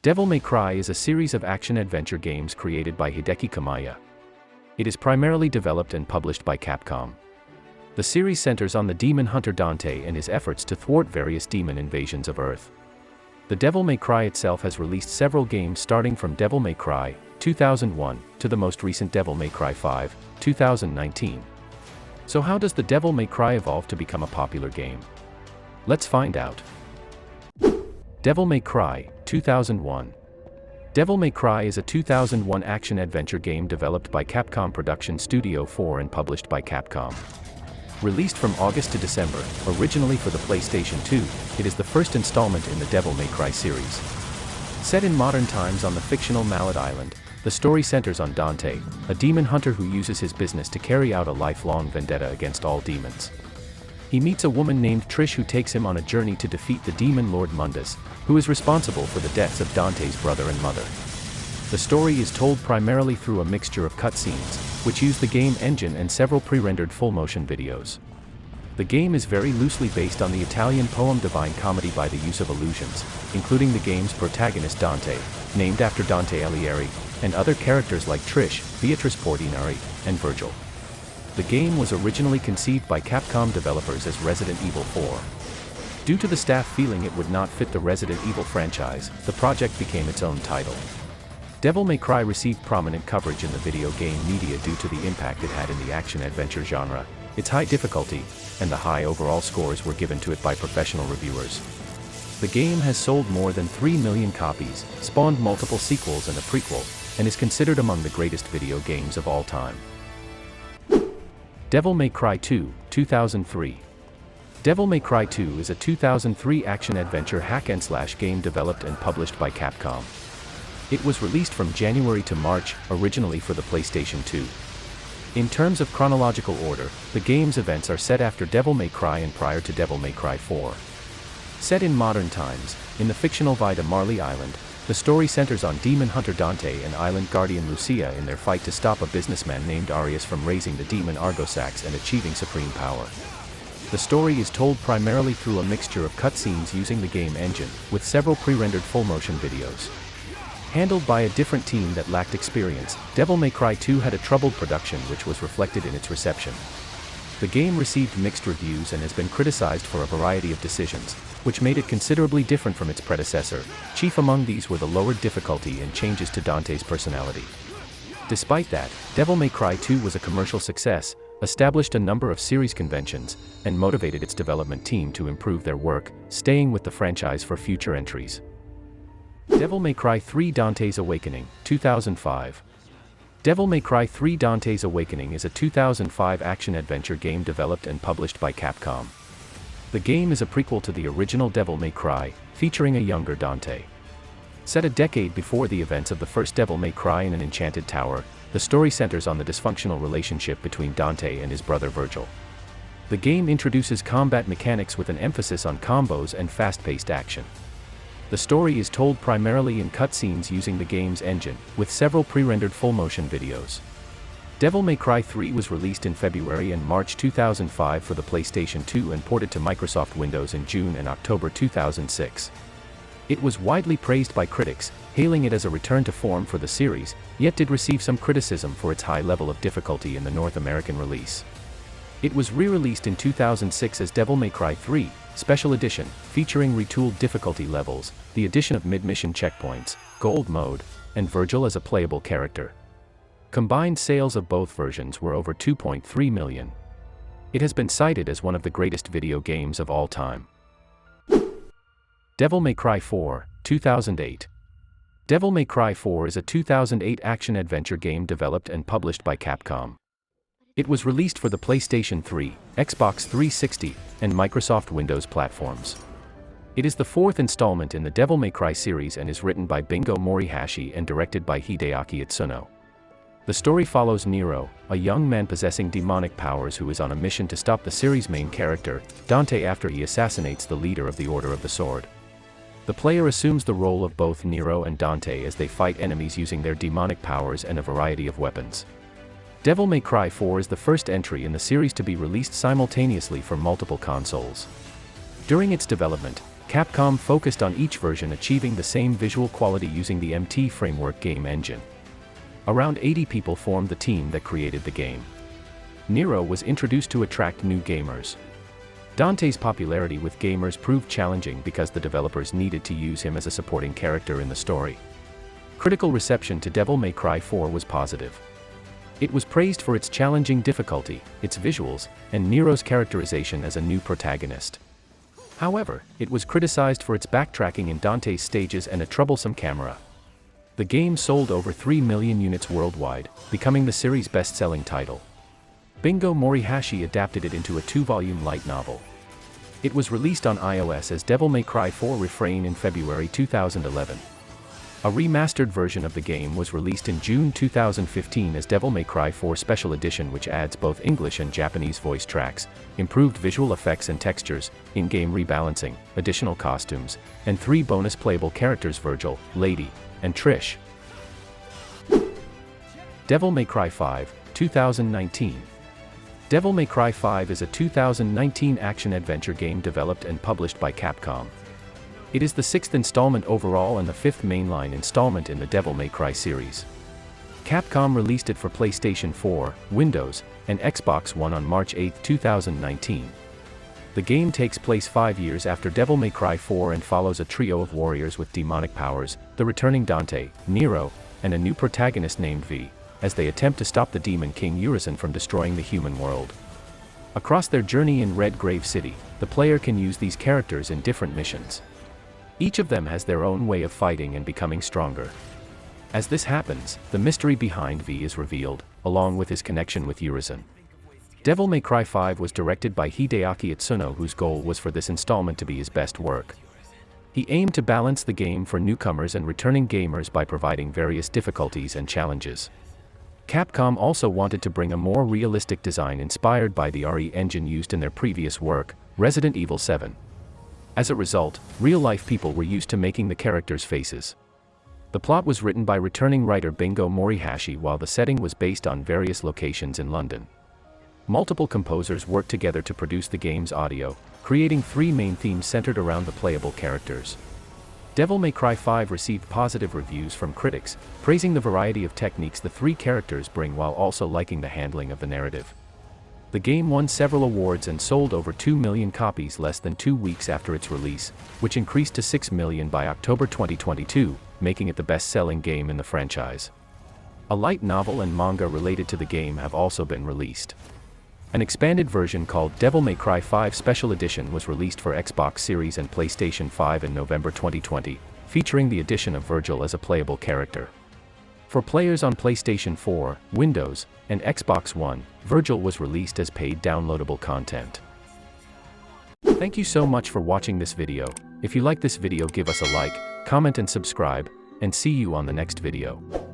Devil May Cry is a series of action-adventure games created by Hideki Kamiya. It is primarily developed and published by Capcom. The series centers on the demon hunter Dante and his efforts to thwart various demon invasions of Earth. The Devil May Cry itself has released several games starting from Devil May Cry 2001 to the most recent Devil May Cry 5 2019. So how does the Devil May Cry evolve to become a popular game? Let's find out. Devil May Cry 2001. Devil May Cry is a 2001 action-adventure game developed by Capcom Production Studio 4 and published by Capcom. Released from August to December, originally for the PlayStation 2, it is the first installment in the Devil May Cry series. Set in modern times on the fictional Mallet Island, the story centers on Dante, a demon hunter who uses his business to carry out a lifelong vendetta against all demons. He meets a woman named Trish who takes him on a journey to defeat the demon Lord Mundus, who is responsible for the deaths of Dante's brother and mother. The story is told primarily through a mixture of cutscenes, which use the game engine and several pre-rendered full-motion videos. The game is very loosely based on the Italian poem Divine Comedy by the use of illusions, including the game's protagonist Dante, named after Dante Alighieri, and other characters like Trish, Beatrice Portinari, and Virgil. The game was originally conceived by Capcom developers as Resident Evil 4. Due to the staff feeling it would not fit the Resident Evil franchise, the project became its own title. Devil May Cry received prominent coverage in the video game media due to the impact it had in the action-adventure genre, its high difficulty, and the high overall scores were given to it by professional reviewers. The game has sold more than 3 million copies, spawned multiple sequels and a prequel, and is considered among the greatest video games of all time. Devil May Cry 2, 2003. Devil May Cry 2 is a 2003 action-adventure hack-and-slash game developed and published by Capcom. It was released from January to March, originally for the PlayStation 2. In terms of chronological order, the game's events are set after Devil May Cry and prior to Devil May Cry 4. Set in modern times, in the fictional Vita Marley Island, the story centers on demon hunter Dante and island guardian Lucia in their fight to stop a businessman named Arius from raising the demon Argosax and achieving supreme power. The story is told primarily through a mixture of cutscenes using the game engine, with several pre-rendered full-motion videos. Handled by a different team that lacked experience, Devil May Cry 2 had a troubled production which was reflected in its reception. The game received mixed reviews and has been criticized for a variety of decisions, which made it considerably different from its predecessor. Chief among these were the lowered difficulty and changes to Dante's personality. Despite that, Devil May Cry 2 was a commercial success, established a number of series conventions, and motivated its development team to improve their work, staying with the franchise for future entries. Devil May Cry 3 Dante's Awakening, 2005. Devil May Cry 3 Dante's Awakening is a 2005 action-adventure game developed and published by Capcom. The game is a prequel to the original Devil May Cry, featuring a younger Dante. Set a decade before the events of the first Devil May Cry in an enchanted tower, the story centers on the dysfunctional relationship between Dante and his brother Virgil. The game introduces combat mechanics with an emphasis on combos and fast-paced action. The story is told primarily in cutscenes using the game's engine, with several pre-rendered full-motion videos. Devil May Cry 3 was released in February and March 2005 for the PlayStation 2 and ported to Microsoft Windows in June and October 2006. It was widely praised by critics, hailing it as a return to form for the series, yet did receive some criticism for its high level of difficulty in the North American release. It was re-released in 2006 as Devil May Cry 3, Special Edition, featuring retooled difficulty levels, the addition of mid-mission checkpoints, Gold Mode, and Virgil as a playable character. Combined sales of both versions were over 2.3 million. It has been cited as one of the greatest video games of all time. Devil May Cry 4, 2008. Devil May Cry 4 is a 2008 action-adventure game developed and published by Capcom. It was released for the PlayStation 3, Xbox 360, and Microsoft Windows platforms. It is the fourth installment in the Devil May Cry series and is written by Bingo Morihashi and directed by Hideaki Itsuno. The story follows Nero, a young man possessing demonic powers who is on a mission to stop the series' main character, Dante, after he assassinates the leader of the Order of the Sword. The player assumes the role of both Nero and Dante as they fight enemies using their demonic powers and a variety of weapons. Devil May Cry 4 is the first entry in the series to be released simultaneously for multiple consoles. During its development, Capcom focused on each version achieving the same visual quality using the MT Framework game engine. Around 80 people formed the team that created the game. Nero was introduced to attract new gamers. Dante's popularity with gamers proved challenging because the developers needed to use him as a supporting character in the story. Critical reception to Devil May Cry 4 was positive. It was praised for its challenging difficulty, its visuals, and Nero's characterization as a new protagonist. However, it was criticized for its backtracking in Dante's stages and a troublesome camera. The game sold over 3 million units worldwide, becoming the series' best-selling title. Bingo Morihashi adapted it into a 2-volume light novel. It was released on iOS as Devil May Cry 4 Refrain in February 2011. A remastered version of the game was released in June 2015 as Devil May Cry 4 Special Edition, which adds both English and Japanese voice tracks, improved visual effects and textures, in-game rebalancing, additional costumes, and 3 bonus playable characters: Virgil, Lady, and Trish. Devil May Cry 5, 2019. Devil May Cry 5 is a 2019 action-adventure game developed and published by Capcom. It is the 6th installment overall and the 5th mainline installment in the Devil May Cry series. Capcom released it for PlayStation 4, Windows, and Xbox One on March 8, 2019. The game takes place 5 years after Devil May Cry 4 and follows a trio of warriors with demonic powers, the returning Dante, Nero, and a new protagonist named V, as they attempt to stop the Demon King Urizen from destroying the human world. Across their journey in Red Grave City, the player can use these characters in different missions. Each of them has their own way of fighting and becoming stronger. As this happens, the mystery behind V is revealed, along with his connection with Urizen. Devil May Cry 5 was directed by Hideaki Itsuno, whose goal was for this installment to be his best work. He aimed to balance the game for newcomers and returning gamers by providing various difficulties and challenges. Capcom also wanted to bring a more realistic design inspired by the RE engine used in their previous work, Resident Evil 7. As a result, real-life people were used to making the characters' faces. The plot was written by returning writer Bingo Morihashi, while the setting was based on various locations in London. Multiple composers worked together to produce the game's audio, creating 3 main themes centered around the playable characters. Devil May Cry 5 received positive reviews from critics, praising the variety of techniques the 3 characters bring while also liking the handling of the narrative. The game won several awards and sold over 2 million copies less than 2 weeks after its release, which increased to 6 million by October 2022, making it the best-selling game in the franchise. A light novel and manga related to the game have also been released. An expanded version called Devil May Cry 5 Special Edition was released for Xbox Series and PlayStation 5 in November 2020, featuring the addition of Virgil as a playable character. For players on PlayStation 4, Windows, and Xbox One, Virgil was released as paid downloadable content. Thank you so much for watching this video. If you like this video, give us a like, comment and subscribe, and see you on the next video.